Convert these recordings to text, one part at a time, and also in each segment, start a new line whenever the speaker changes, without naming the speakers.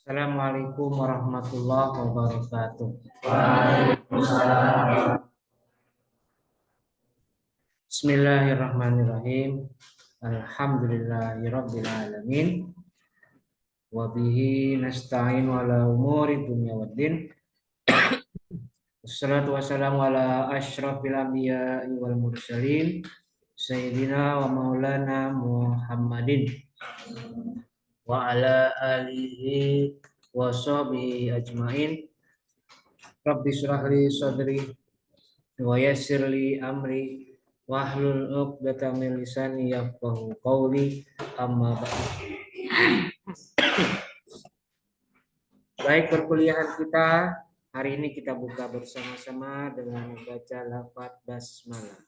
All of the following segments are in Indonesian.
Assalamualaikum warahmatullahi wabarakatuh.
Waalaikumsalam.
Bismillahirrahmanirrahim. Alhamdulillahirabbil alamin. Wa bihi nasta'in ala umuri dunya waddin. Wassalatu wassalamu ala asyrafil anbiya'i wal mursalin sayyidina wa maulana Muhammadin wa ala alihi wa sahbihi ajmain. Rabbi shrah li sadri wa yassir li amri wahlul 'uqdatam min lisani yafqahu qawli amma ba'du. Baik, perkuliahan kita hari ini kita buka bersama-sama dengan membaca lafaz basmalah.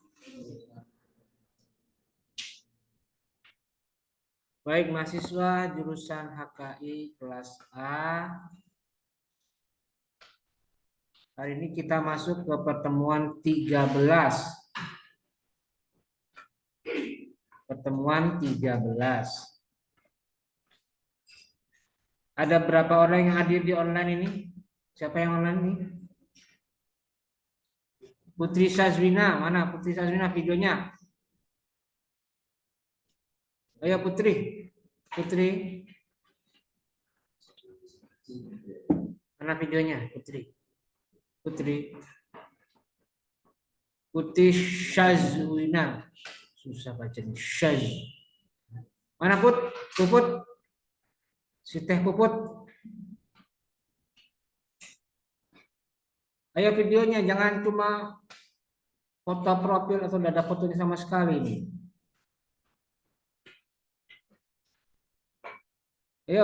Baik, mahasiswa jurusan HKI kelas A. Hari ini kita masuk ke pertemuan 13. Pertemuan 13. Ada berapa orang yang hadir di online ini? Siapa yang online ini? Putri Sazwina, mana Putri Sazwina videonya? Ayo Putri. Putri. Mana videonya, Putri? Putri. Putri Sazwina. Susah bacanya. Shaz. Mana Put? Puput. Si Teh Puput. Ayo videonya, jangan cuma foto profil atau tidak ada fotonya sama sekali nih. Ayo,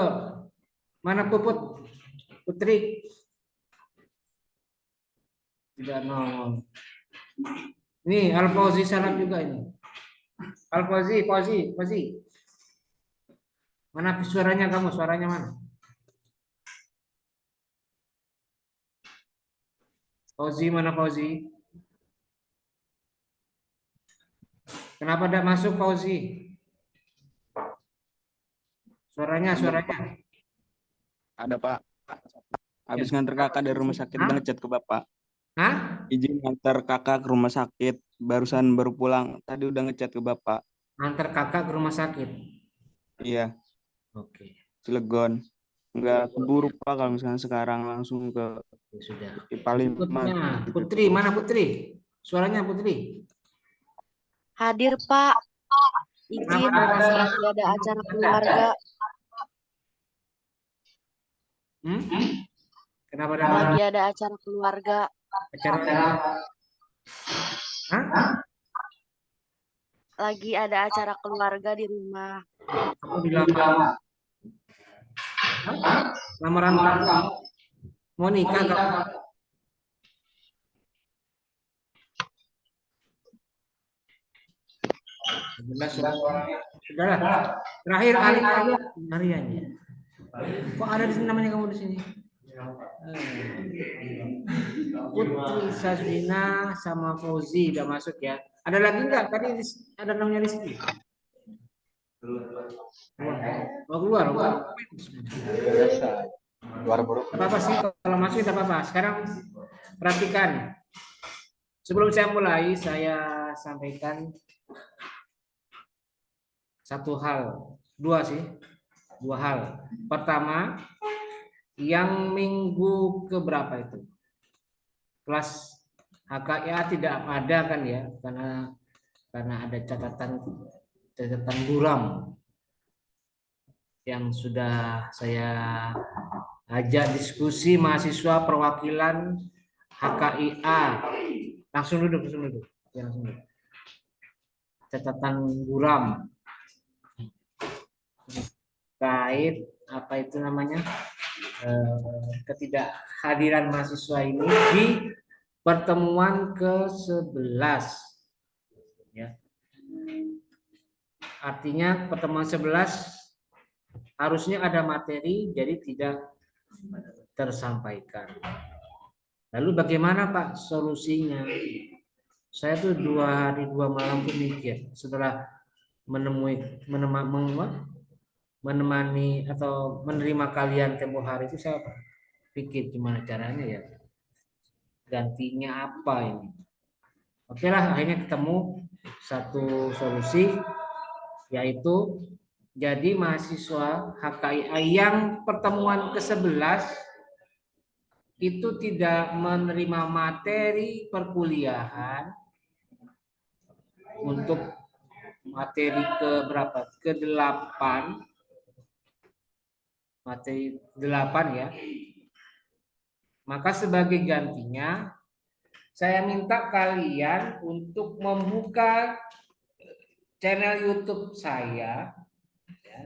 mana Puput? Putri. Tidak nongol. Nih, Al-Fauzi salam juga ini. Al-Fauzi, Fauzi. Mana suaranya kamu? Suaranya mana? Fauzi, mana Fauzi? Kenapa tidak masuk Fauzi? Suaranya.
Ada Pak. Habis nganter kakak dari rumah sakit, udah ngechat ke Bapak.
Hah?
Izin nganter kakak ke rumah sakit, baru pulang. Tadi udah ngechat ke Bapak.
Antar kakak ke rumah sakit.
Iya,
Oke.
Cilegon. Nggak keburu Pak kalau misalnya sekarang langsung ke
Ya, sudah.
paling
Berikutnya, Putri, mana Putri? Suaranya Putri.
Hadir Pak. Izin lagi ada acara keluarga.
Kenapa
Lagi ada acara keluarga.
acara? Hah?
Lagi ada acara keluarga di rumah.
Kamu dilamar? Lamaran kamu? Mau nikah kamu? Sudahlah. Terakhir Alif aja Marianya. Kok ada di sini namanya kamu di sini? Putri Sazwina sama Fauzi udah masuk ya. Ada lagi enggak? Tadi ada namanya Rizky. Mau keluar?
Luar buruk.
Apa sih kalau masuk tidak apa-apa. Sekarang perhatikan. Sebelum saya mulai, saya sampaikan dua hal. Pertama, yang minggu keberapa itu? Kelas HKIA tidak ada kan ya, karena ada catatan buram yang sudah saya ajak diskusi mahasiswa perwakilan HKIA. Langsung duduk. Ya, langsung duduk. Catatan buram terkait apa itu namanya ketidakhadiran mahasiswa ini di pertemuan ke-11 ya. Artinya pertemuan 11 harusnya ada materi jadi tidak tersampaikan. Lalu bagaimana Pak solusinya? Saya tuh 2 hari 2 malam pun mikir setelah menemani atau menerima kalian tempo hari itu saya pikir gimana caranya ya, gantinya apa ini. Oke lah, akhirnya ketemu satu solusi, yaitu jadi mahasiswa HKIA yang pertemuan ke-11 itu tidak menerima materi perkuliahan untuk materi ke berapa? Ke-8. Materi 8 ya. Maka sebagai gantinya saya minta kalian untuk membuka channel YouTube saya, ya.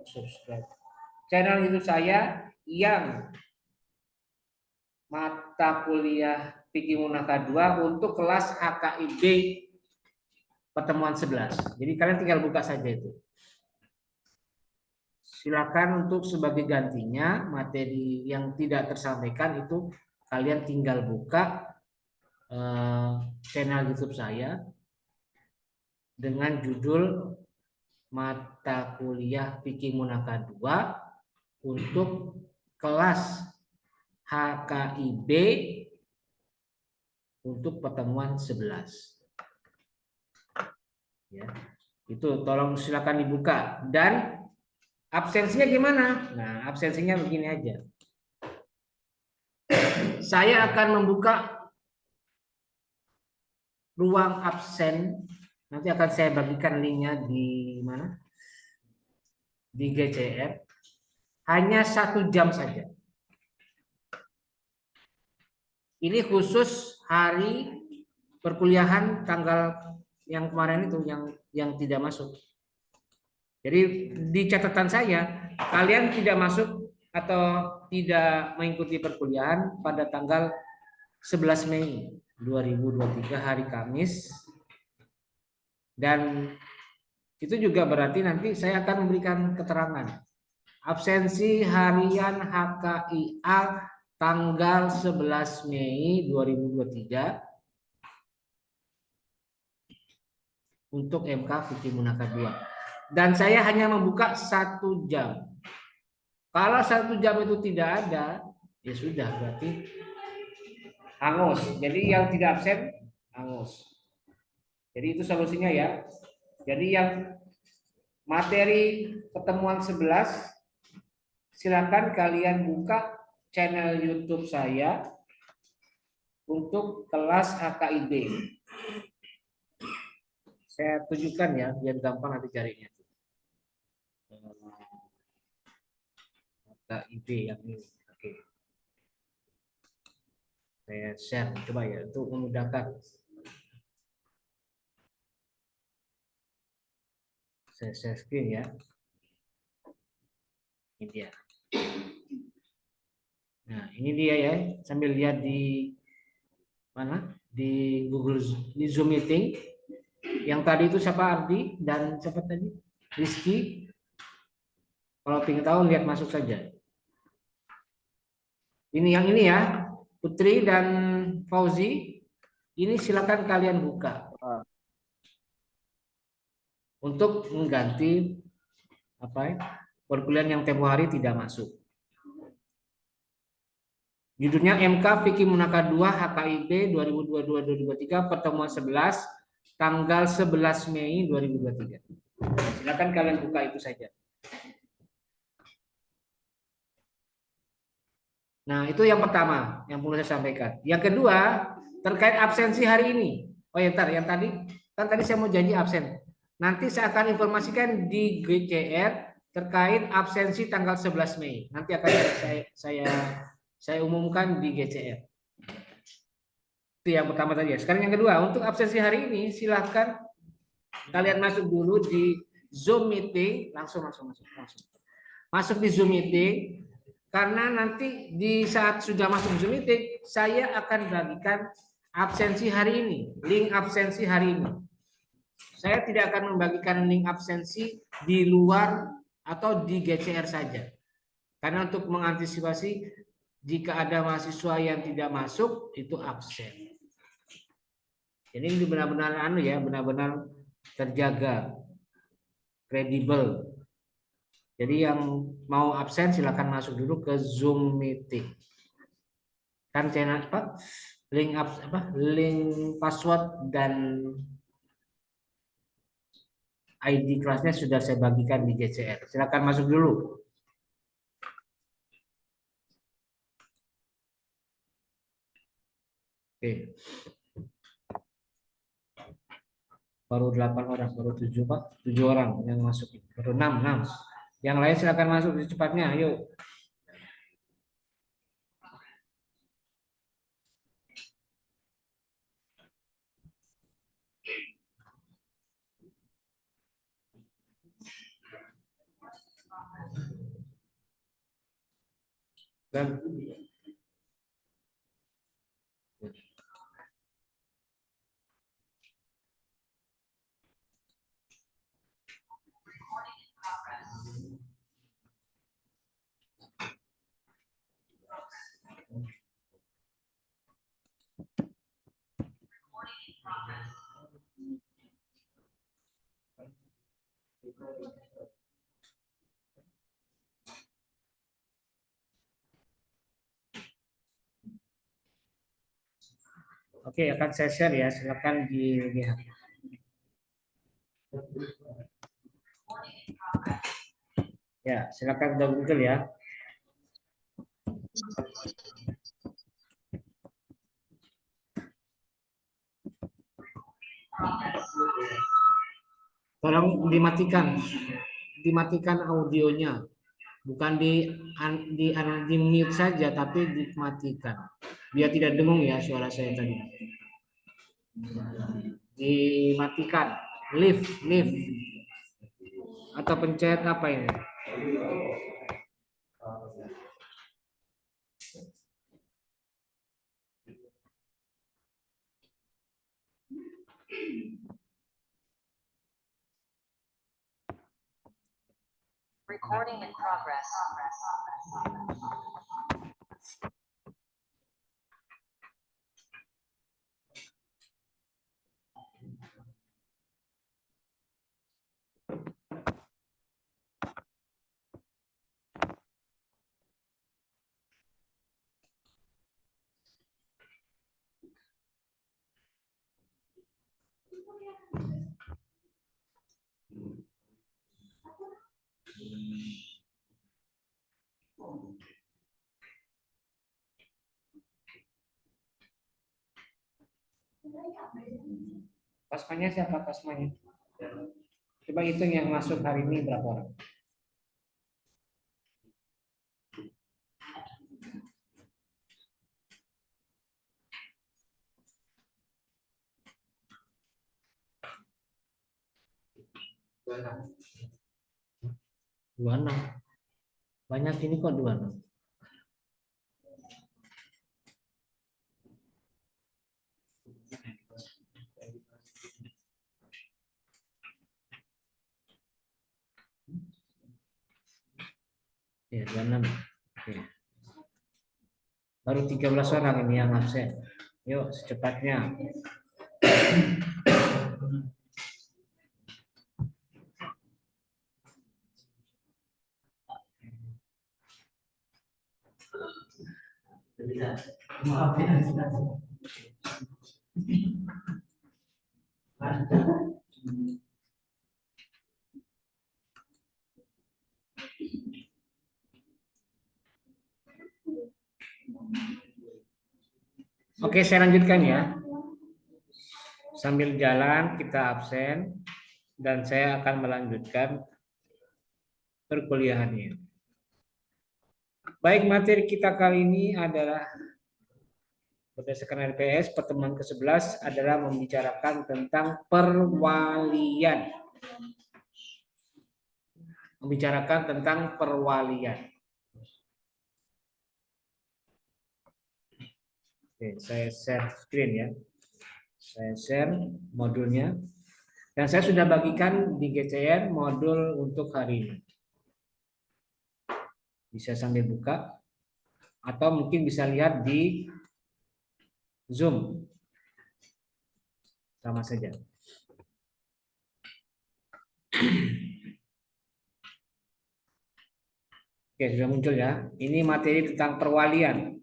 Subscribe channel YouTube saya yang mata kuliah Fikih Munakah 2 untuk kelas HKIB pertemuan 11. Jadi kalian tinggal buka saja itu. Silakan untuk sebagai gantinya materi yang tidak tersampaikan itu kalian tinggal buka channel YouTube saya dengan judul mata kuliah Fikih Munakah 2 untuk kelas HKIB untuk pertemuan 11. Ya, itu tolong silakan dibuka. Dan absensinya gimana? Nah, absensinya begini aja. Saya akan membuka ruang absen. Nanti akan saya bagikan linknya di mana? Di GCR. Hanya 1 jam saja. Ini khusus hari perkuliahan tanggal yang kemarin itu yang tidak masuk. Jadi di catatan saya kalian tidak masuk atau tidak mengikuti perkuliahan pada tanggal 11 Mei 2023 hari Kamis. Dan itu juga berarti nanti saya akan memberikan keterangan absensi harian HKIA tanggal 11 Mei 2023 untuk MK Fikih Munakah 2. Dan saya hanya membuka 1 jam. Kalau 1 jam itu tidak ada, ya sudah berarti hangus. Jadi yang tidak absen hangus. Jadi itu solusinya ya. Jadi yang materi pertemuan 11 silakan kalian buka channel YouTube saya untuk kelas HKIB. Saya tunjukkan ya biar gampang nanti carinya. HKIB yang ini. Oke. Saya share coba ya untuk memudahkan. Saya share screen ya. Ini dia. Nah, ini dia ya. Sambil lihat di mana? Di Google, di Zoom meeting. Yang tadi itu siapa? Ardi dan siapa tadi? Rizky. Kalau ingin tahu lihat masuk saja. Ini yang ini ya. Putri dan Fauzi. Ini silakan kalian buka. Untuk mengganti apa ya? Perkuliahan yang tempo hari tidak masuk. Judulnya MK Fikih Munakah 2 HKIB 2022-2023 pertemuan 11 tanggal 11 Mei 2023. Silakan kalian buka itu saja. Nah, itu yang pertama yang perlu saya sampaikan. Yang kedua, terkait absensi hari ini. Oh ya, yang tadi kan tadi saya mau janji absen. Nanti saya akan informasikan di GCR terkait absensi tanggal 11 Mei. Nanti akan saya umumkan di GCR. Itu yang pertama tadi ya. Sekarang yang kedua, untuk absensi hari ini silahkan kalian masuk dulu di Zoom meeting, langsung. Masuk di Zoom meeting, karena nanti di saat sudah masuk Zoom meeting, saya akan bagikan absensi hari ini, link absensi hari ini. Saya tidak akan membagikan link absensi di luar atau di GCR saja. Karena untuk mengantisipasi jika ada mahasiswa yang tidak masuk itu absen. Jadi ini benar-benar benar-benar terjaga. kredibel. Jadi yang mau absen silakan masuk dulu ke Zoom meeting. Kan channel apa? Link password dan ID kelasnya sudah saya bagikan di GCR. Silakan masuk dulu. Oke. Baru 8 orang, baru 7 Pak. 7 orang yang masuk. Baru 6. Yang lain silakan masuk secepatnya, ayo. Dan oke, akan saya share ya, silakan dilihat. Ya, silakan udah Google ya. Tolong dimatikan audionya, bukan di mute saja, tapi dimatikan, biar tidak dengung ya suara saya tadi. Dimatikan, leave, atau pencet apa ini?
Recording in progress.
Pasmanya siapa pasmanya? Coba hitung yang masuk hari ini berapa orang? Dua enam. Banyak ini kok 26. Ya, 26. Ya. Baru 13 orang ini yang absen. Yuk, secepatnya. Maaf ya. Oke, saya lanjutkan ya. Sambil jalan kita absen dan saya akan melanjutkan perkuliahannya. Baik, materi kita kali ini adalah berdasarkan RPS pertemuan ke-11 adalah membicarakan tentang perwalian. Membicarakan tentang perwalian. Oke, saya share screen ya. Saya share modulnya. Dan saya sudah bagikan di GCR modul untuk hari ini. Bisa sambil buka. Atau mungkin bisa lihat di Zoom. Sama saja. Oke, sudah muncul ya. Ini materi tentang perwalian.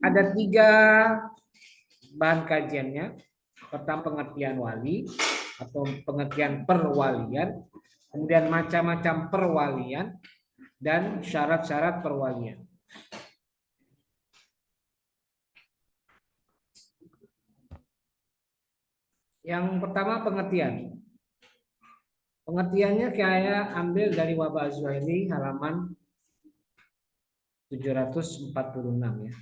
Ada 3 bahan kajiannya. Pertama pengertian wali atau pengertian perwalian, kemudian macam-macam perwalian, dan syarat-syarat perwalian. Yang pertama pengertian. Pengertiannya saya ambil dari Wabah Az-Zuhaili halaman 746 ya.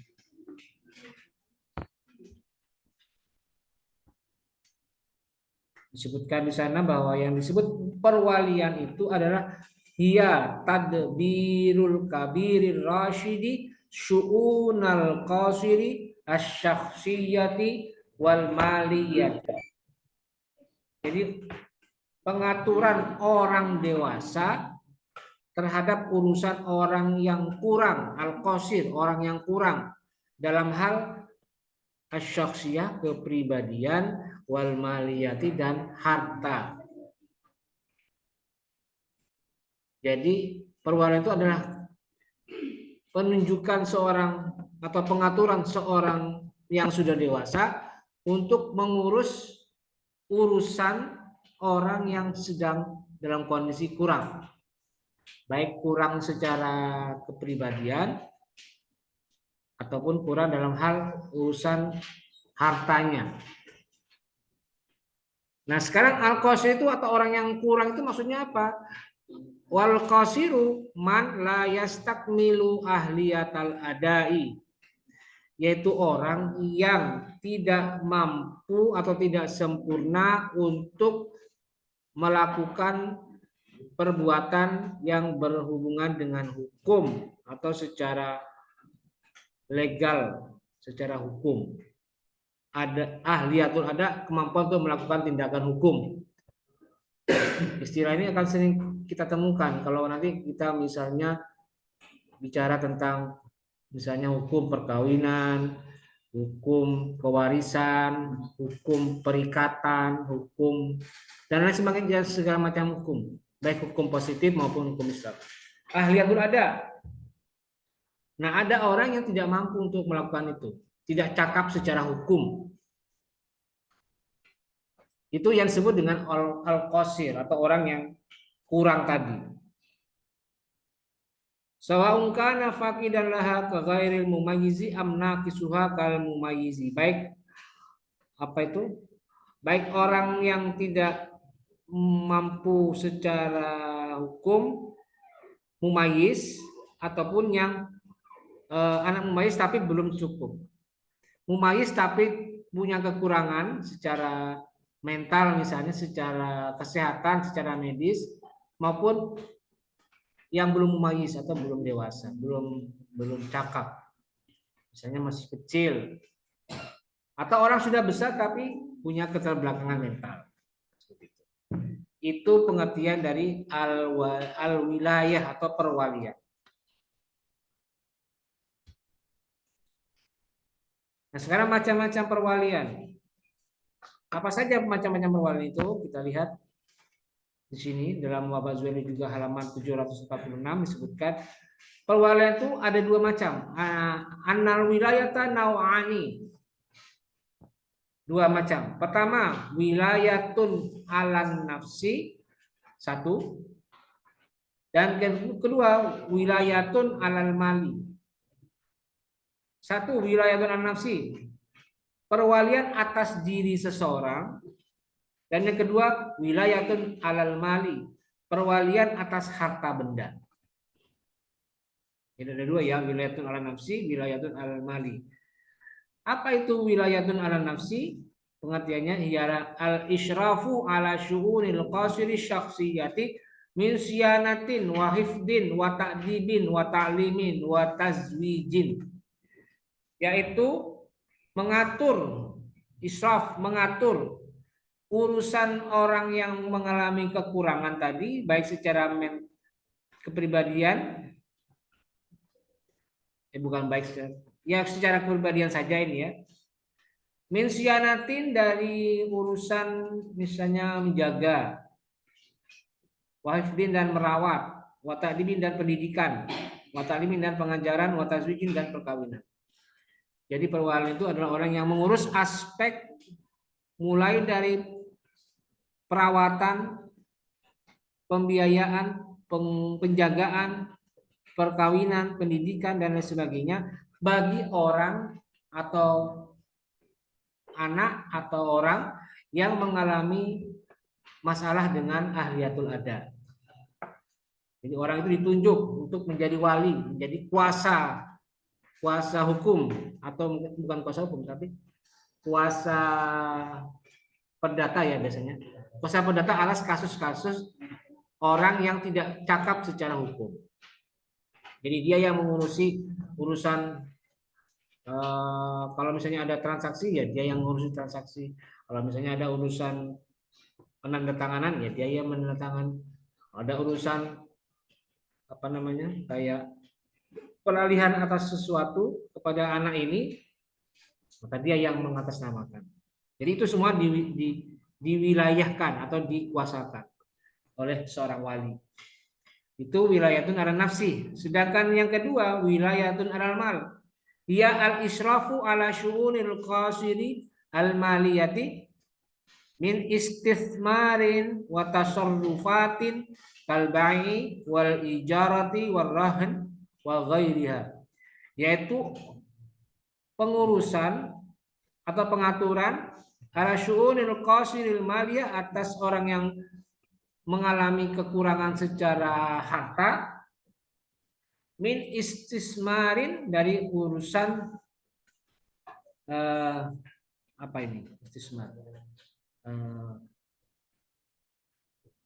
Disebutkan di sana bahwa yang disebut perwalian itu adalah hiya tadbirul kabirir rasyidi syu'unal qasiri asyakhsiyati wal maliyati. Jadi pengaturan orang dewasa terhadap urusan orang yang kurang, al-qasir, orang yang kurang dalam hal asyakhsiyah, kepribadian, wal maliyati, dan harta. Jadi perwalian itu adalah penunjukan seorang atau pengaturan seorang yang sudah dewasa untuk mengurus urusan orang yang sedang dalam kondisi kurang. Baik kurang secara kepribadian ataupun kurang dalam hal urusan hartanya. Nah, sekarang al-qasir itu atau orang yang kurang itu maksudnya apa? Wal qasiru man la yastakmilu ahliyatal adai, yaitu orang yang tidak mampu atau tidak sempurna untuk melakukan perbuatan yang berhubungan dengan hukum atau secara legal, secara hukum. Ada ahliyatul ada, kemampuan untuk melakukan tindakan hukum. Istilah ini akan sering kita temukan kalau nanti kita misalnya bicara tentang misalnya hukum perkawinan, hukum kewarisan, hukum perikatan, hukum dan lain sebagainya, segala macam hukum, baik hukum positif maupun hukum Islam. Ahliyatul ada. Nah, ada orang yang tidak mampu untuk melakukan itu, tidak cakap secara hukum. Itu yang disebut dengan al-qasir atau orang yang kurang tadi. Sawa'un kana faqidan laha ka ghairil mumayyizi am naqisuha kal mumayyizi. Baik apa itu? Baik orang yang tidak mampu secara hukum mumayyiz ataupun yang anak mumayyiz tapi belum cukup. Mumayyiz tapi punya kekurangan secara mental misalnya, secara kesehatan, secara medis, maupun yang belum mumayyiz atau belum dewasa, belum cakap, misalnya masih kecil, atau orang sudah besar tapi punya keterbelakangan mental. Itu pengertian dari al-wilayah atau perwalian. Nah, sekarang macam-macam perwalian. Apa saja macam-macam perwalian itu? Kita lihat di sini dalam Wabah Az-Zuhaili juga halaman 746 disebutkan perwalian itu ada 2 macam. Annal wilayata nau'ani. 2 macam. Pertama, wilayatun alan nafsi, 1. Dan kedua, wilayatun alal mali. 1, wilayatun alan nafsi, perwalian atas diri seseorang, dan yang kedua wilayatun alal mali, perwalian atas harta benda. Ini ada 2 ya, wilayatun alal nafsi, wilayatun alal mali. Apa itu wilayatun alal nafsi? Pengertiannya ialah al-isyrafu ala syu'unil qasiri syakhsiyati min siyanatin wa hifdin wa ta'dibin wa ta'limin wa tazwijin, yaitu mengatur, israf, mengatur urusan orang yang mengalami kekurangan tadi, baik secara kepribadian, bukan baik secara, ya secara kepribadian saja ini ya. Min siyanatin dari urusan misalnya menjaga, wa hifdin dan merawat, wa ta'dimin dan pendidikan, wa ta'limin dan pengajaran, wa tazwijin dan perkawinan. Jadi perwali itu adalah orang yang mengurus aspek mulai dari perawatan, pembiayaan, penjagaan, perkawinan, pendidikan dan lain sebagainya bagi orang atau anak atau orang yang mengalami masalah dengan ahliyatul ada. Jadi orang itu ditunjuk untuk menjadi wali, menjadi kuasa hukum atau bukan kuasa hukum tapi kuasa perdata ya biasanya. Kuasa perdata atas kasus-kasus orang yang tidak cakap secara hukum. Jadi dia yang mengurusi urusan kalau misalnya ada transaksi ya dia yang mengurusi transaksi. Kalau misalnya ada urusan penandatanganan ya dia yang menandatangan. Ada urusan apa namanya kayak peralihan atas sesuatu kepada anak ini maka dia yang mengatasnamakan. Jadi itu semua diwilayahkan atau dikuasakan oleh seorang wali. Itu wilayatun ala nafsi. Sedangkan yang kedua wilayatun alal mal. Ia al-israfu ala syu'unil qasiri al-maliyati min istithmarin wa tasarrufatin kal bai'i wal ijarati wal rahn wa ghairiha. Yaitu pengurusan atau pengaturan ala syu'unil qasiril maliyah atas orang yang mengalami kekurangan secara harta min istismarin dari urusan apa ini istismar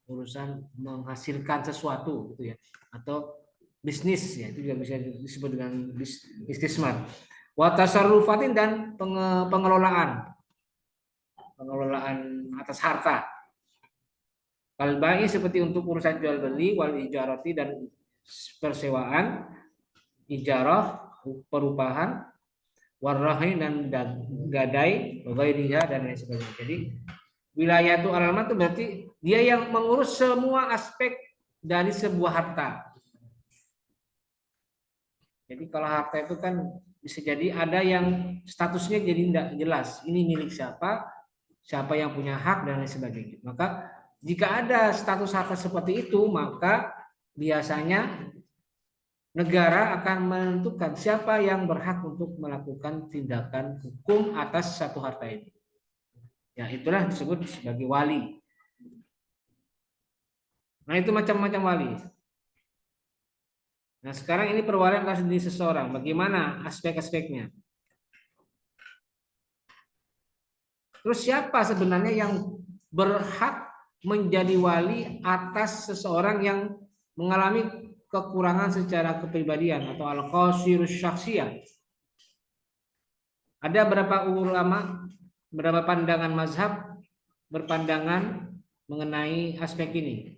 urusan menghasilkan sesuatu gitu ya atau bisnis ya itu juga bisa disebut dengan istismar wa tasarrufatin dan pengelolaan atas harta kalbai seperti untuk urusan jual beli wal ijarati dan persewaan, ijarah, perubahan, warrahi dan gadai, ghairiha dan lain sebagainya. Jadi wilayah itu alamat itu berarti dia yang mengurus semua aspek dari sebuah harta. Jadi kalau harta itu kan bisa jadi ada yang statusnya jadi tidak jelas. Ini milik siapa, siapa yang punya hak dan lain sebagainya. Maka jika ada status harta seperti itu, maka biasanya negara akan menentukan siapa yang berhak untuk melakukan tindakan hukum atas satu harta ini. Ya, itulah disebut sebagai wali. Nah, itu macam-macam wali. Nah, sekarang ini perwalian atas diri seseorang. Bagaimana aspek-aspeknya? Terus siapa sebenarnya yang berhak menjadi wali atas seseorang yang mengalami kekurangan secara kepribadian atau al-qasirus syakhsiyah? Ada beberapa ulama, beberapa pandangan mazhab berpandangan mengenai aspek ini.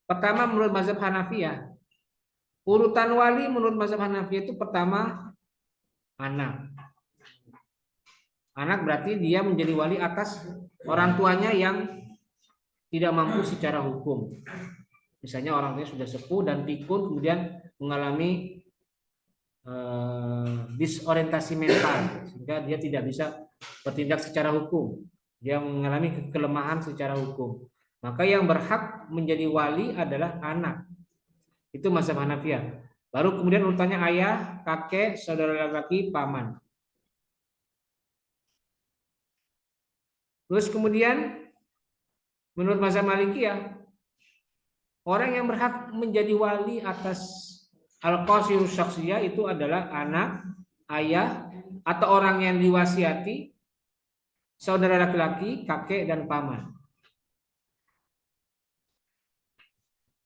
Pertama menurut mazhab Hanafiyah, urutan wali menurut mazhab Hanafiyah itu pertama anak. Anak berarti dia menjadi wali atas orang tuanya yang tidak mampu secara hukum. Misalnya orang tuanya sudah sepuh dan pikun kemudian mengalami disorientasi mental sehingga dia tidak bisa bertindak secara hukum. Dia mengalami kelemahan secara hukum. Maka yang berhak menjadi wali adalah anak. Itu mazhab Hanafiyah. Baru kemudian urutannya ayah, kakek, saudara laki, paman. Terus kemudian menurut mazhab Malikiyah, orang yang berhak menjadi wali atas al-qasirus syakhsiyah itu adalah anak, ayah, atau orang yang diwasiati, saudara laki-laki, kakek, dan paman.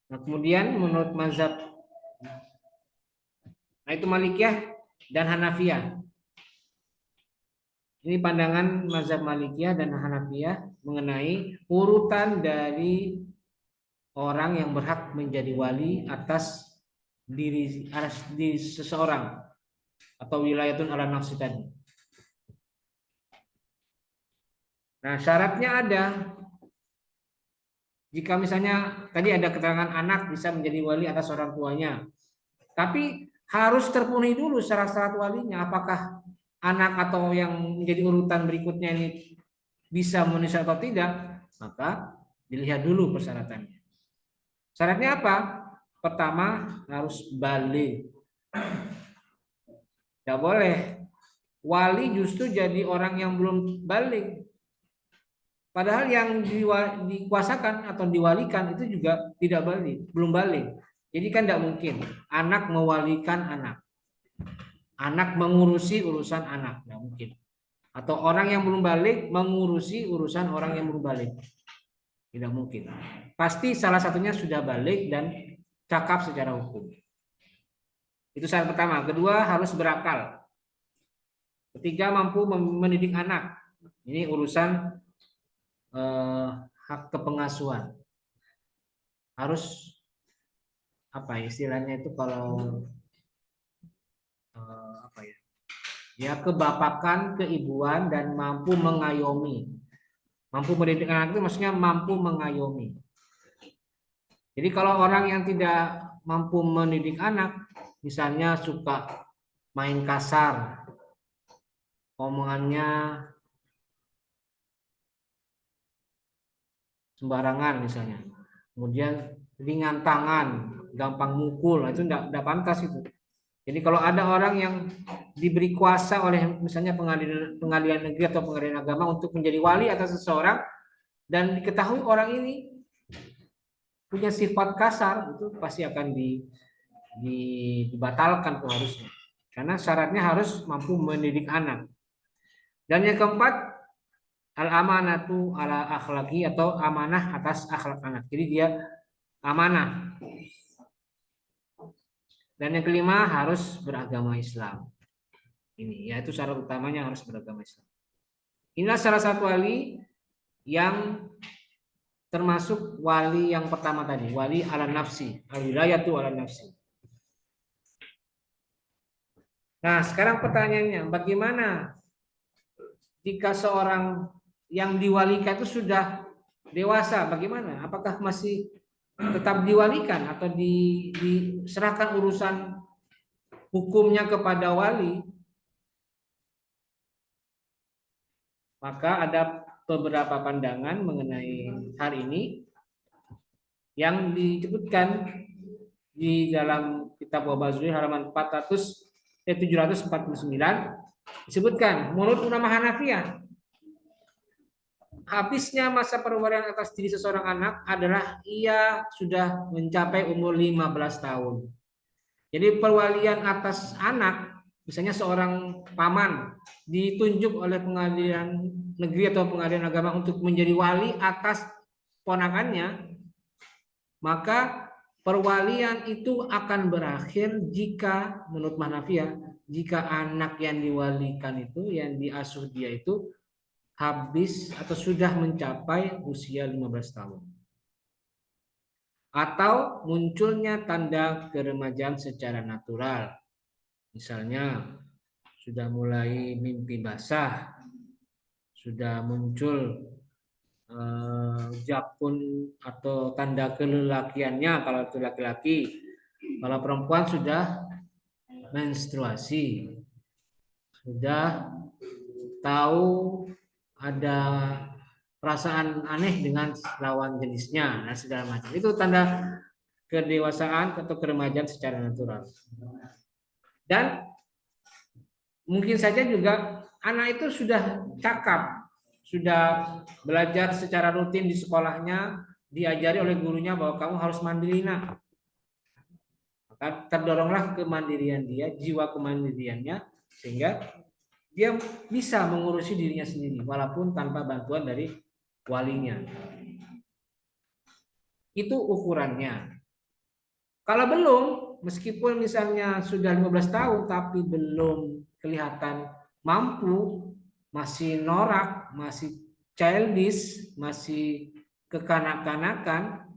Nah, kemudian menurut mazhab, nah itu Malikiyah dan Hanafiyah. Ini pandangan mazhab Malikiyah dan Hanafiyah mengenai urutan dari orang yang berhak menjadi wali atas diri seseorang atau wilayatun ala nafsi tadi. Nah, syaratnya ada. Jika misalnya tadi ada keterangan anak bisa menjadi wali atas orang tuanya, tapi harus terpenuhi dulu syarat-syarat walinya. Apakah anak atau yang menjadi urutan berikutnya ini bisa memenuhi syarat atau tidak? Maka dilihat dulu persyaratannya. Syaratnya apa? Pertama harus balik. Tidak boleh. Wali justru jadi orang yang belum balik. Padahal yang dikuasakan atau diwalikan itu juga tidak balik, belum balik. Jadi kan tidak mungkin anak mewalikan anak. Anak mengurusi urusan anak, tidak mungkin. Atau orang yang belum balik mengurusi urusan orang yang belum balik. Tidak mungkin. Pasti salah satunya sudah balik dan cakap secara hukum. Itu syarat pertama. Kedua, harus berakal. Ketiga, mampu mendidik anak. Ini urusan hak kepengasuhan. Harus apa istilahnya itu kalau apa ya? Ya kebapakan, keibuan dan mampu mengayomi. Mampu mendidik anak itu maksudnya mampu mengayomi. Jadi kalau orang yang tidak mampu mendidik anak, misalnya suka main kasar, omongannya sembarangan misalnya, kemudian ringan tangan, gampang mukul, itu tidak pantas itu. Jadi kalau ada orang yang diberi kuasa oleh misalnya pengadilan negeri atau pengadilan agama untuk menjadi wali atas seseorang dan diketahui orang ini punya sifat kasar, itu pasti akan dibatalkan tuh harusnya. Karena syaratnya harus mampu mendidik anak. Dan yang keempat, al-amanatu ala akhlaki atau amanah atas akhlak anak. Jadi dia amanah. Dan yang kelima harus beragama Islam. Ini yaitu syarat utamanya harus beragama Islam. Inilah salah satu wali yang termasuk wali yang pertama tadi, wali ala nafsi, al-wilayatu ala nafsi. Nah, sekarang pertanyaannya, bagaimana jika seorang yang diwalikan itu sudah dewasa, bagaimana? Apakah masih tetap diwalikan atau diserahkan urusan hukumnya kepada wali? Maka ada beberapa pandangan mengenai hal ini yang disebutkan di dalam kitab Wabazuri halaman 749 disebutkan menurut ulama Hanafiyah habisnya masa perwalian atas diri seseorang anak adalah ia sudah mencapai umur 15 tahun. Jadi perwalian atas anak, misalnya seorang paman ditunjuk oleh pengadilan negeri atau pengadilan agama untuk menjadi wali atas ponakannya, maka perwalian itu akan berakhir jika menurut Hanafiyah, jika anak yang diwalikan itu, yang diasuh dia itu habis atau sudah mencapai usia 15 tahun. Atau munculnya tanda keremajaan secara natural. Misalnya sudah mulai mimpi basah, sudah muncul jakun atau tanda kelelakiannya kalau itu laki-laki. Kalau perempuan sudah menstruasi, sudah tahu ada perasaan aneh dengan lawan jenisnya dan segala macam. Itu tanda kedewasaan atau keremajaan secara natural. Dan mungkin saja juga anak itu sudah cakap, sudah belajar secara rutin di sekolahnya, diajari oleh gurunya bahwa kamu harus mandiri nak. Maka terdoronglah kemandirian dia, jiwa kemandiriannya, sehingga dia bisa mengurusi dirinya sendiri walaupun tanpa bantuan dari walinya. Itu ukurannya. Kalau belum, meskipun misalnya sudah 15 tahun tapi belum kelihatan mampu, masih norak, masih childish, masih kekanak-kanakan,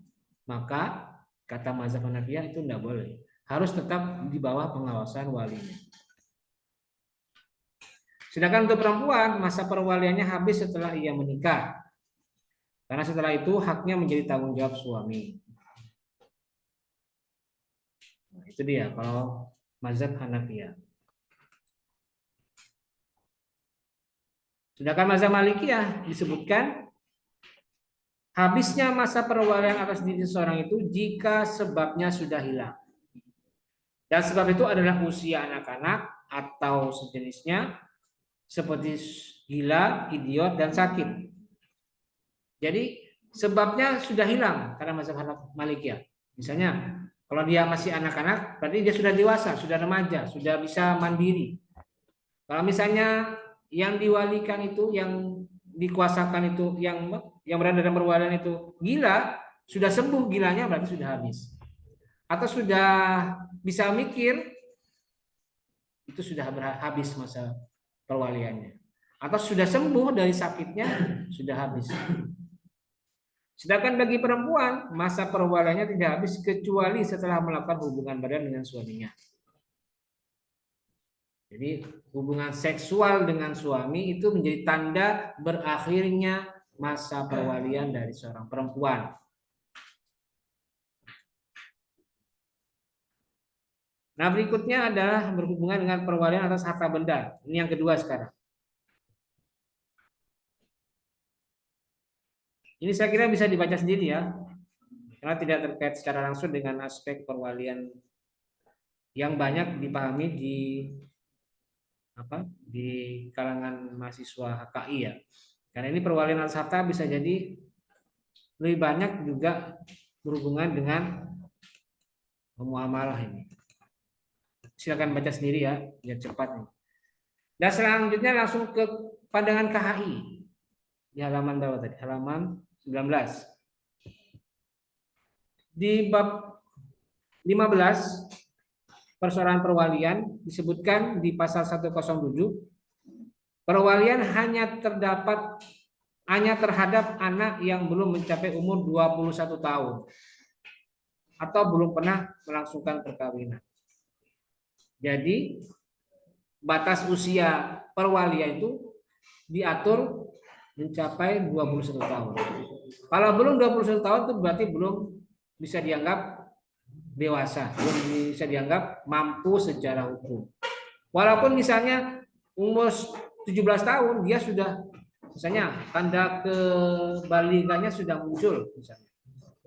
maka kata mazhab Hanafiyah itu tidak boleh. Harus tetap di bawah pengawasan walinya. Sedangkan untuk perempuan, masa perwaliannya habis setelah ia menikah. Karena setelah itu haknya menjadi tanggung jawab suami. Nah, itu dia kalau mazhab Hanafiyah. Sedangkan mazhab Malikiyah disebutkan habisnya masa perwalian atas diri seseorang itu jika sebabnya sudah hilang. Dan sebab itu adalah usia anak-anak atau sejenisnya seperti gila, idiot, dan sakit. Jadi sebabnya sudah hilang karena mazhab Malikiyah. Misalnya kalau dia masih anak-anak, berarti dia sudah dewasa, sudah remaja, sudah bisa mandiri. Kalau misalnya yang diwalikan itu, yang dikuasakan itu, yang berada dalam perwalian itu gila, sudah sembuh gilanya berarti sudah habis. Atau sudah bisa mikir, itu sudah habis masa perwaliannya. Atau sudah sembuh dari sakitnya, sudah habis. Sedangkan bagi perempuan, masa perwaliannya tidak habis kecuali setelah melakukan hubungan badan dengan suaminya. Jadi hubungan seksual dengan suami itu menjadi tanda berakhirnya masa perwalian dari seorang perempuan. Nah, berikutnya adalah berhubungan dengan perwalian atas harta benda. Ini yang kedua sekarang. Ini saya kira bisa dibaca sendiri ya, karena tidak terkait secara langsung dengan aspek perwalian yang banyak dipahami di kalangan mahasiswa HKI ya. Karena ini perwalian atas harta bisa jadi lebih banyak juga berhubungan dengan muamalah ini. Silakan baca sendiri ya, biar cepat nih. Dan selanjutnya langsung ke pandangan KHI di halaman berapa tadi? Halaman 19. Di bab 15 persoalan perwalian disebutkan di pasal 107 perwalian hanya terhadap anak yang belum mencapai umur 21 tahun atau belum pernah melangsungkan perkawinan. Jadi batas usia perwalian itu diatur mencapai 21 tahun. Kalau belum 21 tahun itu berarti belum bisa dianggap dewasa, belum bisa dianggap mampu secara hukum. Walaupun misalnya umur 17 tahun dia sudah misalnya tanda kebaliganya sudah muncul misalnya.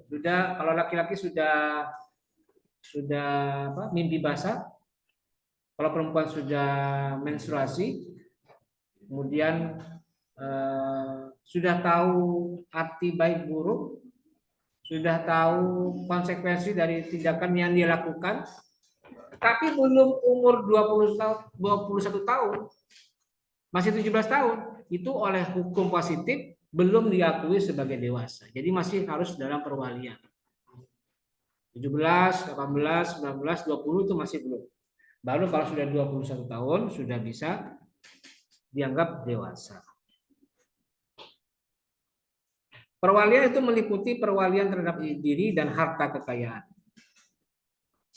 Sudah kalau laki-laki sudah mimpi basah, kalau perempuan sudah menstruasi, kemudian sudah tahu arti baik buruk, sudah tahu konsekuensi dari tindakan yang dia lakukan, tapi belum umur 21 tahun, masih 17 tahun, itu oleh hukum positif belum diakui sebagai dewasa. Jadi masih harus dalam perwalian. 17, 18, 19, 20 itu masih belum. Baru kalau sudah 21 tahun sudah bisa dianggap dewasa. Perwalian itu meliputi perwalian terhadap diri dan harta kekayaan.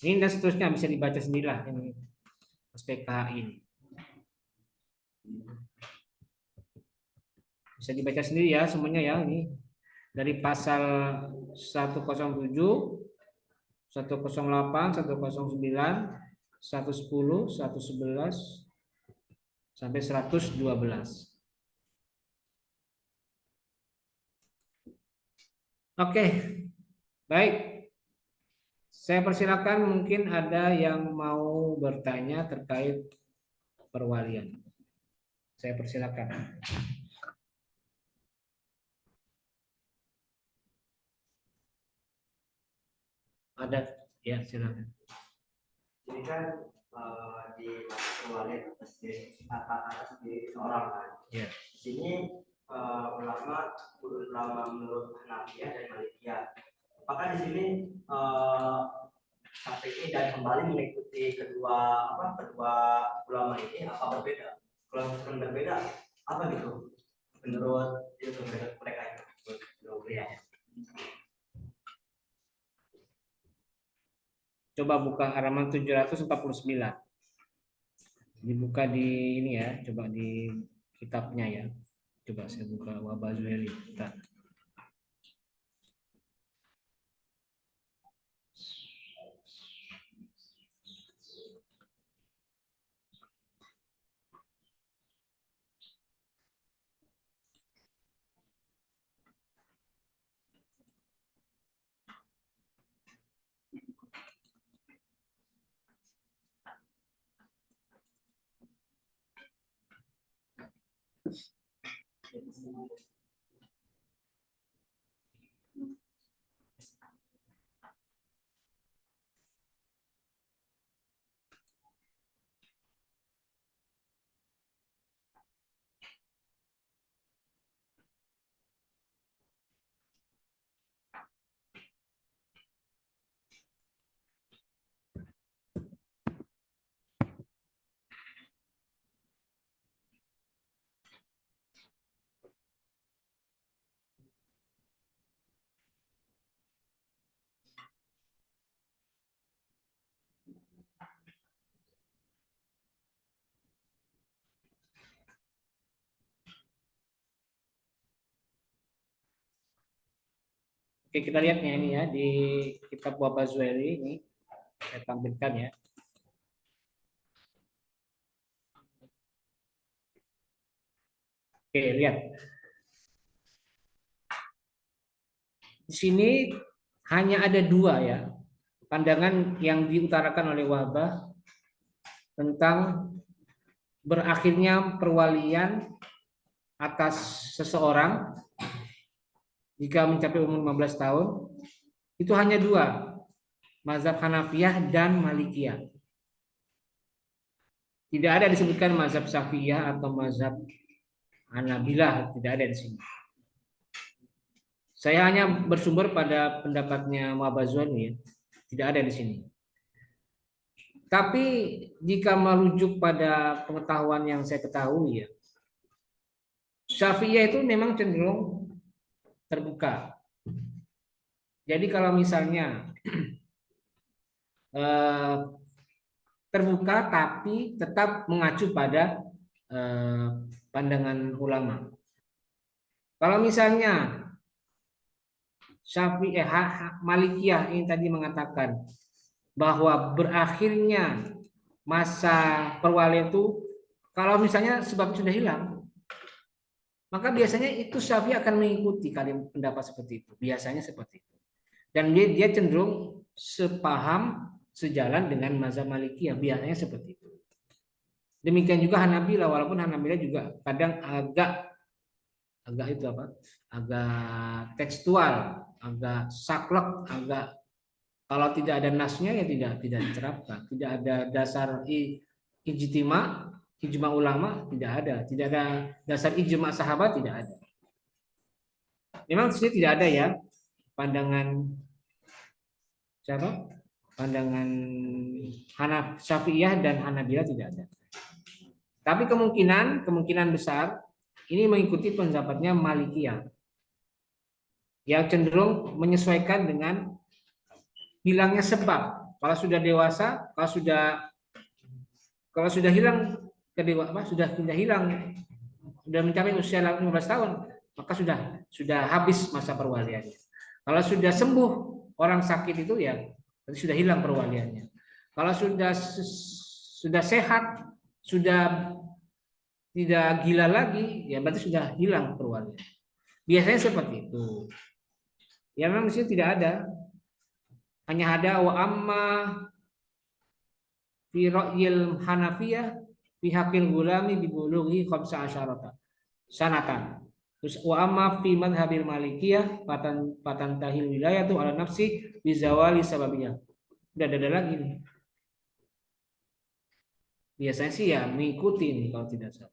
Ini dan seterusnya bisa dibaca sendirilah ini aspek KHI ini. Bisa dibaca sendiri ya semuanya ya ini. Dari pasal 107, 108, 109, 110, 111 sampai 112. Oke, baik. Saya persilakan mungkin ada yang mau bertanya terkait perwalian. Saya persilakan. Ada, ya silakan.
Jadi kan di masa perwalian atas diri seorang kan.
Ya.
Di sini ulama menurut Hanafiyah dan Malikiyah. Apakah di sini Syafi'i dan kembali mengikuti kedua ulama ini apa berbeda? Kalau misalkan berbeda, apa gitu? Menurut mereka itu?
Coba buka halaman 749. Dibuka di ini ya, coba di kitabnya ya. Coba saya buka Wabah Zuhaili. Bentar. Oke, kita lihatnya ini ya di kitab Wabah Zuhaili ini saya tampilkan ya. Oke, lihat. Di sini hanya ada dua ya pandangan yang diutarakan oleh Wabah tentang berakhirnya perwalian atas seseorang jika mencapai umur 15 tahun. Itu hanya dua, mazhab Hanafiyah dan Malikiyah. Tidak ada disebutkan mazhab Syafi'iyah atau mazhab Hanabilah, tidak ada di sini. Saya hanya bersumber pada pendapatnya Mu'abazwani ya. Tidak ada di sini. Tapi jika merujuk pada pengetahuan yang saya ketahui ya, Syafi'iyah itu memang cenderung terbuka. Jadi kalau misalnya terbuka tapi tetap mengacu pada pandangan ulama. Kalau misalnya Malikiyah ini tadi mengatakan bahwa berakhirnya masa perwalian itu kalau misalnya sebab sudah hilang, maka biasanya itu Syafi'i akan mengikuti kalimat pendapat seperti itu. Biasanya seperti itu. Dan dia cenderung sepaham, sejalan dengan mazhab Malikiyah. Biasanya seperti itu. Demikian juga Hanabilah, walaupun Hanabilah juga kadang agak itu apa? Agak tekstual, agak saklek, agak kalau tidak ada nasnya ya tidak diterapkan. Tidak ada dasar ijma ulama tidak ada dasar ijma sahabat tidak ada. Memang di sini tidak ada ya pandangan siapa? Pandangan Syafi'iyah dan Hanabilah tidak ada. Tapi kemungkinan besar ini mengikuti pendapatnya Malikiyah yang cenderung menyesuaikan dengan hilangnya sebab. Kalau sudah dewasa, kalau sudah hilang sudah hilang, sudah mencapai usia 15 tahun, maka sudah habis masa perwaliannya. Kalau sudah sembuh orang sakit itu ya sudah hilang perwaliannya. Kalau sudah sehat, sudah tidak gila lagi, ya berarti sudah hilang perwalian. Biasanya seperti itu. Ya memang di sini tidak ada. Hanya ada wa amma fi ra'yil Hanafiyah fi haqqil gulami bi bulughi khamsa asyarata sanatan. Terus wa amma fi madhabil Malikiyah patan tahil wilayatu ala nafsi bi zawali sababiyah. Udah ada lagi nih. Biasanya sih ya mengikuti nih kalau tidak salah.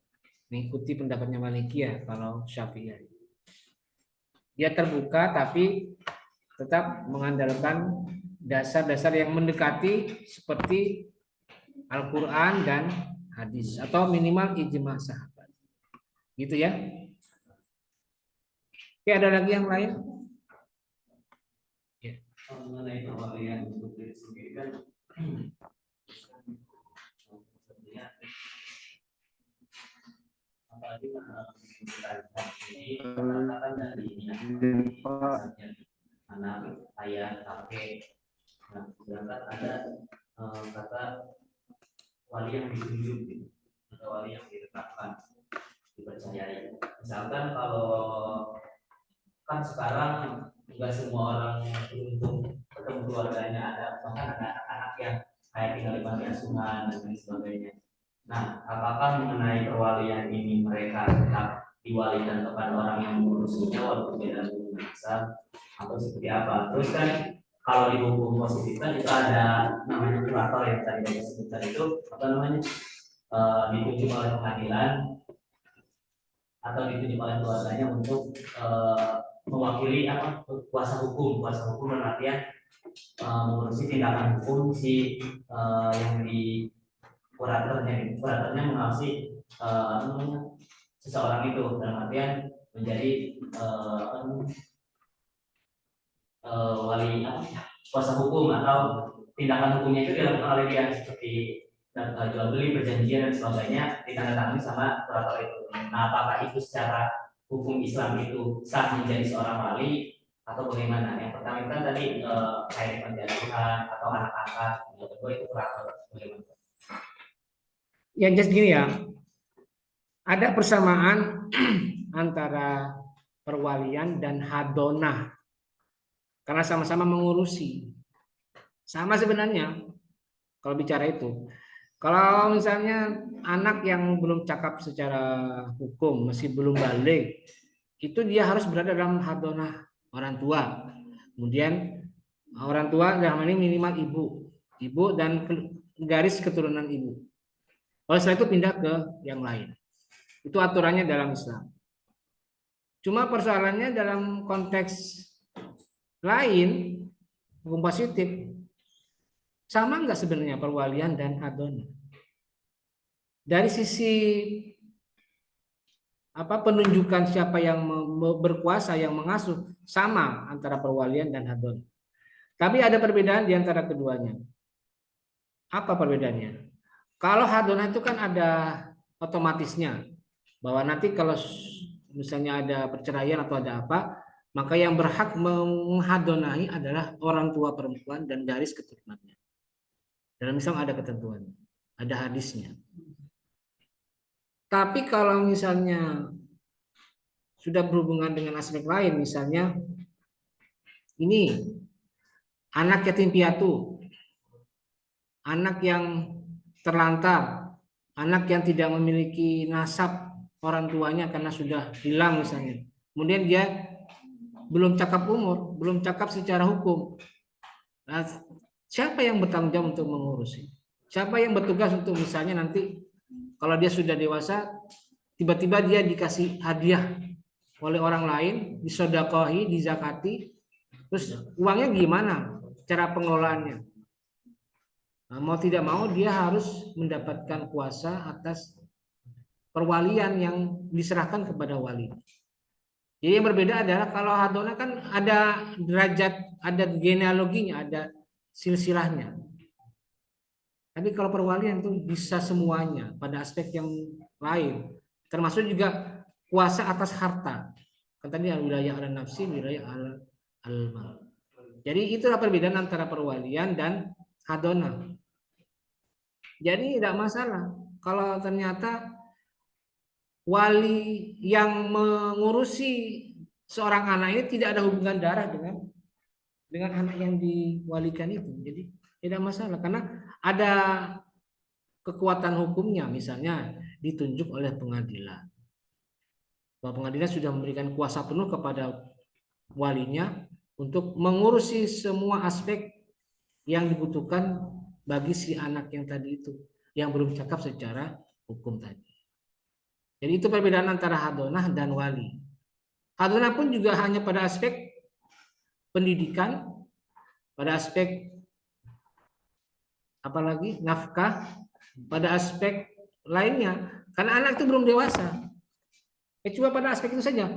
Mengikuti pendapatnya Malikiyah kalau Syafi'iyah. Dia terbuka tapi tetap mengandalkan dasar-dasar yang mendekati seperti Al-Quran dan hadis atau minimal ijma sahabat. Gitu ya. Oke, ada lagi yang lain? Ya.
Mengenai perwalian untuk diri sendiri kan apalagi ini katakan dari ini anak, ayah, kakek. Nah, sedangkan ada kata wali yang ditunjuk, gitu, atau wali yang ditetapkan, dipercayai. Misalkan kalau kan sekarang nggak semua orang beruntung ketemu keluarganya, ada bahkan ada anak-anak yang kayak tinggal di panti asuhan dan lain sebagainya. Nah, apakah mengenai perwalian ini mereka tetap diwalikan kepada orang yang mengurusinya walaupun beda dengan asal atau seperti apa? Terus kan kalau di hukum positif kan itu ada namanya kurator yang tadi saya sebutkan, itu apa namanya, ditunjuk oleh pengadilan atau ditunjuk oleh keluarganya untuk mewakili apa, kuasa hukum dalam artian mengurusi tindakan hukum si yang di kuratornya mengawasi seseorang itu, dalam artian menjadi wali kuasa hukum atau tindakan hukumnya itu dilakukan oleh dia, seperti jual beli, perjanjian dan sebagainya ditandatangani sama kurator itu. Nah, apakah itu secara hukum Islam itu sah menjadi seorang wali atau bagaimana? Yang pertama kan tadi kayak penjatuhan atau anak angkat, yang kedua itu kurator, bagaimana?
Yang jelas gini ya, ada persamaan antara perwalian dan hadonah karena sama-sama mengurusi. Sama sebenarnya kalau bicara itu. Kalau misalnya anak yang belum cakap secara hukum, masih belum balik, itu dia harus berada dalam hadonah orang tua. Kemudian orang tua dalam ini minimal ibu dan garis keturunan ibu. Oleh setelah itu pindah ke yang lain. Itu aturannya dalam Islam. Cuma persoalannya dalam konteks lain, hukum positif, sama nggak sebenarnya perwalian dan hadonah? Dari sisi penunjukan siapa yang berkuasa, yang mengasuh, sama antara perwalian dan hadonah. Tapi ada perbedaan di antara keduanya. Apa perbedaannya? Kalau hadonah itu kan ada otomatisnya, bahwa nanti kalau misalnya ada perceraian atau ada apa, maka yang berhak menghadonahi adalah orang tua perempuan dan garis keturunannya. Dalam Islam ada ketentuan, ada hadisnya. Tapi kalau misalnya sudah berhubungan dengan aspek lain, misalnya ini anak yatim piatu, anak yang terlantar, anak yang tidak memiliki nasab orang tuanya karena sudah hilang misalnya. Kemudian dia belum cakap umur, belum cakap secara hukum. Nah, siapa yang bertanggung jawab untuk mengurusi? Siapa yang bertugas untuk misalnya nanti kalau dia sudah dewasa, tiba-tiba dia dikasih hadiah oleh orang lain, disodakohi, dizakati, terus uangnya gimana? Cara pengelolaannya? Nah, mau tidak mau dia harus mendapatkan kuasa atas perwalian yang diserahkan kepada wali. Jadi yang berbeda adalah kalau hadonah kan ada derajat, ada genealoginya, ada silsilahnya. Tapi kalau perwalian itu bisa semuanya pada aspek yang lain, termasuk juga kuasa atas harta. Kan tadi wilayah ala nafsi, wilayah al mal. Jadi itulah perbedaan antara perwalian dan hadonah. Jadi tidak masalah kalau ternyata wali yang mengurusi seorang anak ini tidak ada hubungan darah dengan anak yang diwalikan itu. Jadi tidak masalah karena ada kekuatan hukumnya, misalnya ditunjuk oleh pengadilan. Bahwa pengadilan sudah memberikan kuasa penuh kepada walinya untuk mengurusi semua aspek yang dibutuhkan bagi si anak yang tadi itu, yang belum cakap secara hukum tadi. Jadi itu perbedaan antara hadonah dan wali. Hadonah pun juga hanya pada aspek pendidikan, pada aspek apalagi nafkah, pada aspek lainnya. Karena anak itu belum dewasa. Cuma pada aspek itu saja.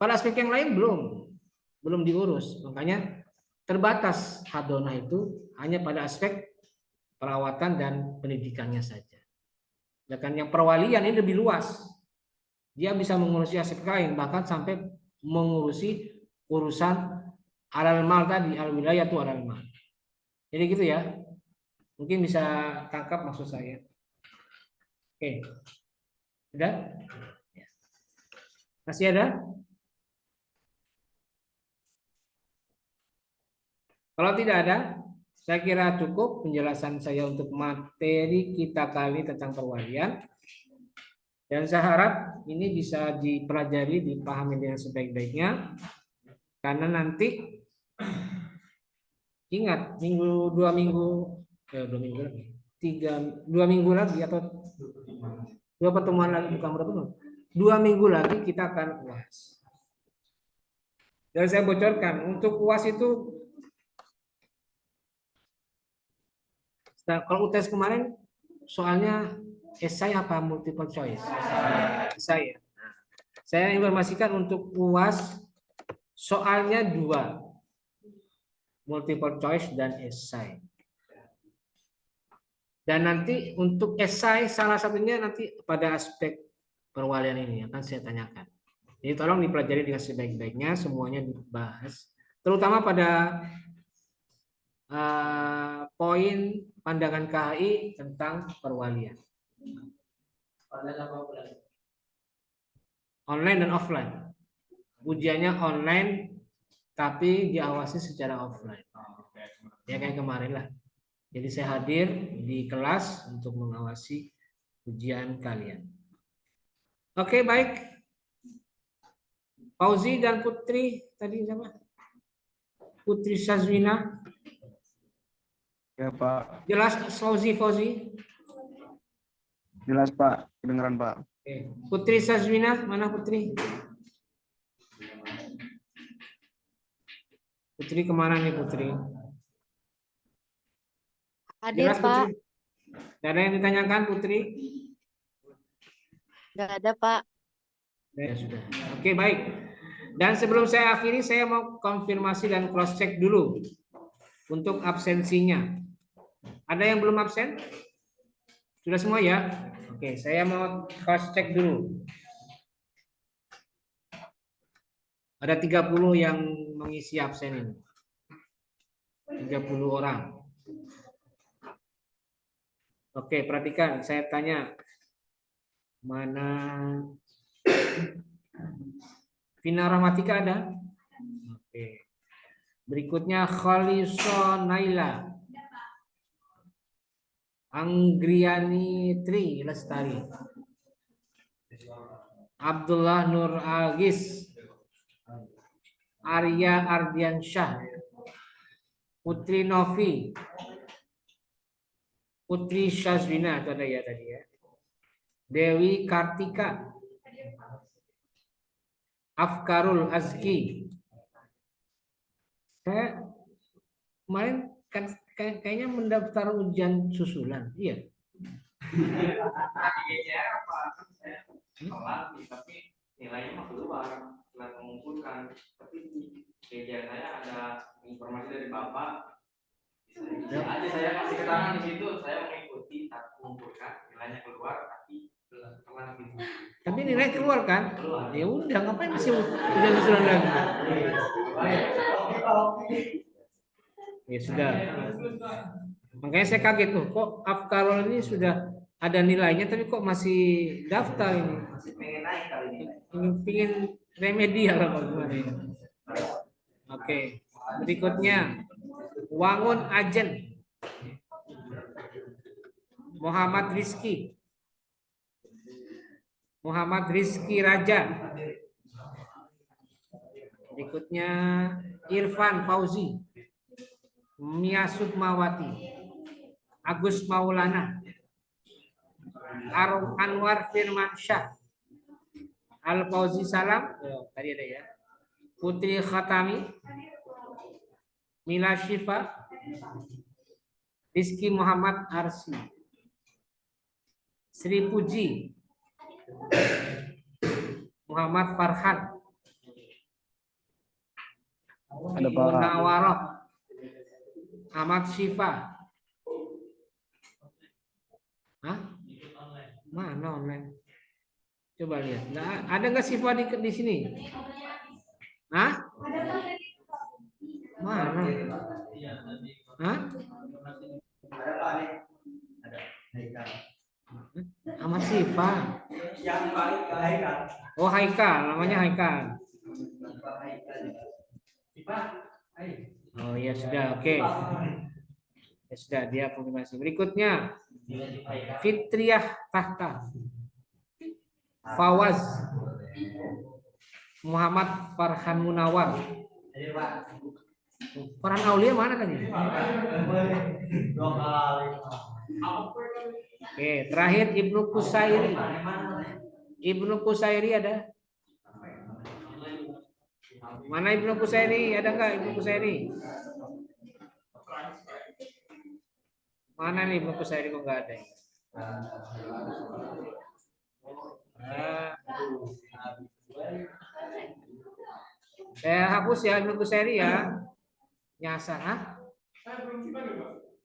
Pada aspek yang lain belum diurus. Makanya terbatas hadonah itu hanya pada aspek perawatan dan pendidikannya saja. Dan yang perwalian ini lebih luas. Dia bisa mengurusi aspek lain, bahkan sampai mengurusi urusan alal mal tadi, al wilayah itu alal mal. Jadi gitu ya. Mungkin bisa tangkap maksud saya. Oke. Sudah? Masih ada? Kalau tidak ada, saya kira cukup penjelasan saya untuk materi kita kali tentang perwalian. Dan saya harap ini bisa dipelajari, dipahami dengan sebaik-baiknya. Karena nanti ingat dua minggu lagi, 2 minggu lagi atau 2 pertemuan lagi, bukan berapa, 2 minggu lagi kita akan UAS. Dan saya bocorkan untuk UAS itu, nah, kalau UTS kemarin soalnya esai apa multiple choice? Esai ya. Nah, saya informasikan untuk UAS soalnya 2, multiple choice dan esai. Dan nanti untuk esai salah satunya nanti pada aspek perwalian ini akan saya tanyakan. Jadi tolong dipelajari dengan sebaik-baiknya, semuanya dibahas, terutama pada poin pandangan KHI tentang perwalian. Online dan offline. Ujiannya online, tapi diawasi secara offline. Ya kayak kemarin lah. Jadi saya hadir di kelas untuk mengawasi ujian kalian. Oke, baik. Fauzi dan Putri tadi siapa? Putri Syazwina.
Ya Pak.
Jelas Fauzi?
Jelas Pak, kedengeran Pak.
Oke. Putri Syazwina, mana Putri? Putri kemana nih Putri?
Hadir,
Jelas
Pak.
Putri? Tidak ada yang ditanyakan Putri?
Nggak ada, Pak.
Ya sudah. Oke, baik. Dan sebelum saya akhiri, saya mau konfirmasi dan cross check dulu untuk absensinya. Ada yang belum absen? Sudah semua ya? Oke, saya mau cross check dulu. Ada 30 yang mengisi absen ini. 30 orang. Oke, perhatikan, saya tanya. Mana Vina Rahmatika ada? Oke. Berikutnya Khaliso Naila. Anggriani Tri Lestari. Abdullah Nur Agis. Arya Ardiansyah. Putri Novi. Putri Syazwina itu ada ya tadi ya. Dewi Kartika. Afkarul Azki. Saya kemarin kan kayaknya mendaftar ujian susulan, iya.
Tapi nilainya mah keluar setelah mengumpulkan. Tapi di meja saya ada informasi dari Bapak. Bisa aja saya kasih keterangan di situ, saya mengikuti mengumpulkan nilainya keluar tapi telat gitu.
Tapi nilai keluar kan?
Keluar.
Ya udah, ngapain masih ujian susulan lagi? Ya sudah. Makanya saya kaget tuh, kok Afkarul ini sudah ada nilainya tapi kok masih daftar ini.
Masih pengen naik kali ini.
Pengen remedial apa gimana ya? Oke. Berikutnya Wangun Ajen. Muhammad Rizki. Muhammad Rizki Raja. Berikutnya Irfan Fauzi. Mia Sukmawati. Agus Maulana. Anwar Firmansyah. Al Fauzi Salam, tadi ada ya. Putri Khatami. Mila Syifa. Rizky Muhammad Arsi. Sri Puji. Muhammad Farhan.
Ada Pak.
Munawaroh. Ahmad Syifa. Hah? Mana online? Coba lihat. Nah, ada nggak sifat di sini? Hah? Mana? Hah? Ahmad Sifa. Oh, Haikal, namanya Haikal. Oh ya sudah, oke. Ya sudah, dia konfirmasi. Berikutnya, Fitriah Tahta, Fawaz, Muhammad Farhan Munawar. Farhan Aulia mana tadi? Oke, terakhir Ibnu Kusairi. Ibnu Kusairi ada? Mana Ibnu Kusairi? Ada nggak Ibnu Kusairi? Mana nih Ibnu Kusairi kok nggak ada? Saya hapus ya Ibnu Kusairi ya. Nyasar, ah?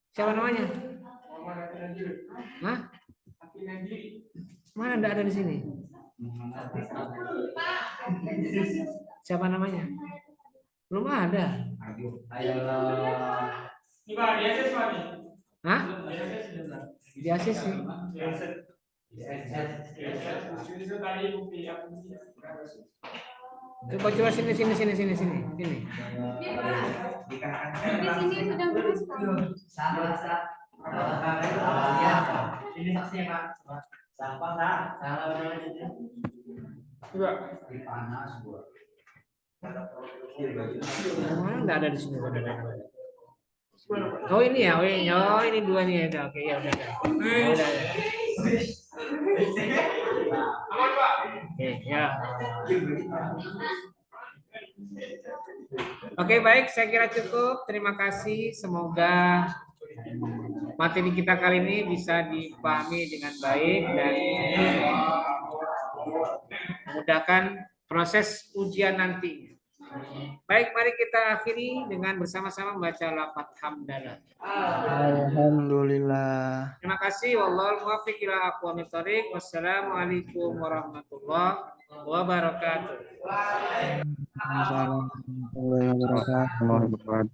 Siapa namanya? Hah? Mana enggak ada di sini? Siapa namanya? Belum ada. Hah? Di ACC. Coba sini.
Di sini sudah
Ini saksinya Pak. Sampah lah. Panas gua.
Mana enggak ada di sini? Oh ini ya, oh ini dua nih ya. Oke ya udah. Udah. Oke ya. Oke baik, saya kira cukup. Terima kasih. Semoga materi kita kali ini bisa dipahami dengan baik dan memudahkan proses ujian nanti. Baik, mari kita akhiri dengan bersama-sama membaca lafaz hamdalah.
Alhamdulillah.
Terima kasih. Wallahul muwaffiq ila aqwamit thoriq. Wassalamualaikum warahmatullahi wabarakatuh.
Assalamualaikum warahmatullahi wabarakatuh.